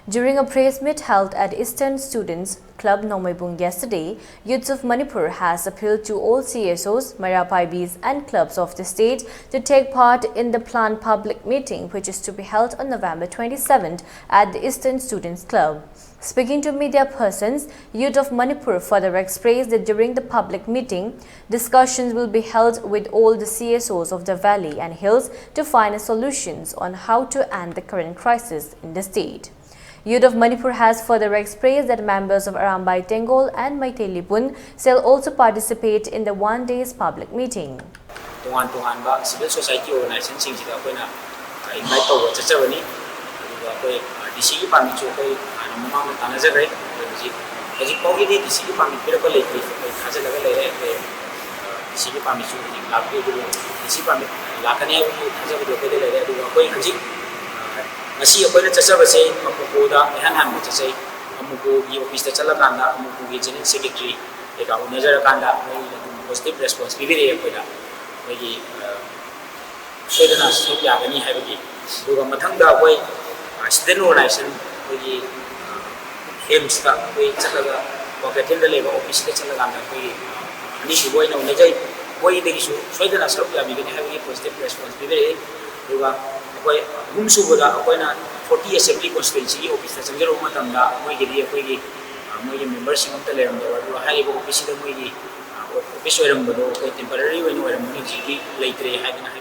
During a press meet held at Eastern Students Club Nomaibung yesterday, youths of Manipur has appealed to all CSOs, Marapaibis and clubs of the state to take part in the planned public meeting which is to be held on November 27th at the Eastern Students Club. Speaking to media persons, youth of Manipur further expressed that during the public meeting, discussions will be held with all the CSOs of the valley and hills to find solutions on how to end the current crisis in the state. Youth of Manipur has further expressed that members of Arambai Tengol and Maitelipun shall also participate in the one-day's public meeting. Civil society organizations Masi apoy na chasa base amuku da enhancement chasai amuku gi office ta chala kanda amuku gi general secretary eka unajara kanda positive response bibire apoy da gi sedana stop ya gani habigi duga mathang da apoy student organization gi aims ta apoy chala ga wakatin da leba office ta chala kanda apoy ani shi boy na unajai boy de gi sedana stop ya bigani habigi positive response bibire duga apoy gumsu boda apoy na 40 assembly constituency office ta changjaro matamda moi gi apoy gi members sing ta leram da wa hai bo office da moi gi office oiram bodo temporary when oiram ni gi leitre hai na